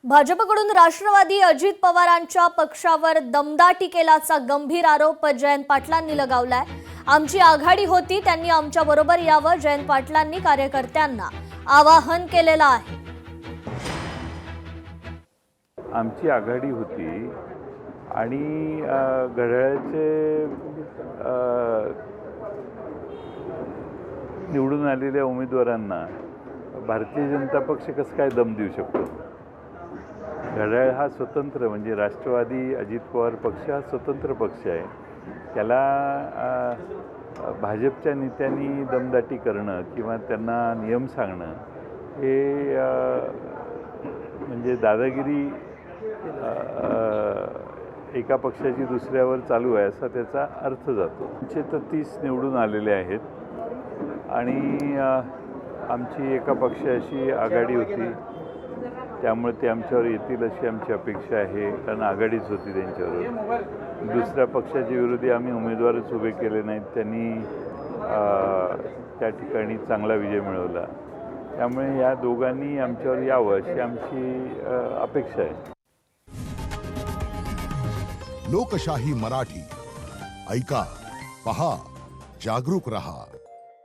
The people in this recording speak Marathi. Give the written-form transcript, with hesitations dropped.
भाजपकडून राष्ट्रवादी अजित पवारांच्या पक्षावर दमदाटी केल्याचा गंभीर आरोप जयंत पाटलांनी लगावलाय। आमची आघाडी होती, त्यांनी आमच्या बरोबर यावं, जयंत पाटलांनी कार्यकर्त्यांना आवाहन केलेलं आहे। आमची आघाडी होती आणि घड्याळाचे निवडून आलेल्या उमेदवारांना भारतीय जनता पक्ष कसं काय दम देऊ शकतो। घड्याळ हा स्वतंत्र, म्हणजे राष्ट्रवादी अजित पवार पक्ष हा स्वतंत्र पक्ष आहे। त्याला भाजपच्या नेत्यांनी दमदाटी करणं किंवा त्यांना नियम सांगणं हे म्हणजे दादागिरी एका पक्षाची दुसऱ्यावर चालू आहे असा त्याचा अर्थ जातो। 30 निवडून आलेले आहेत आणि आमची एका पक्षाशी आघाडी होती, त्यामुळे ते आमच्यावर येतील अशी आमची अपेक्षा आहे, कारण आघाडीच होती त्यांच्यावर। दुसऱ्या पक्षाचे विरोधी आम्ही उमेदवारच उभे केले नाहीत, त्यांनी त्या ठिकाणी चांगला विजय मिळवला, त्यामुळे या दोघांनी आमच्यावर यावं अशी आमची अपेक्षा आहे। लोकशाही मराठी ऐका, पहा, जागरूक रहा।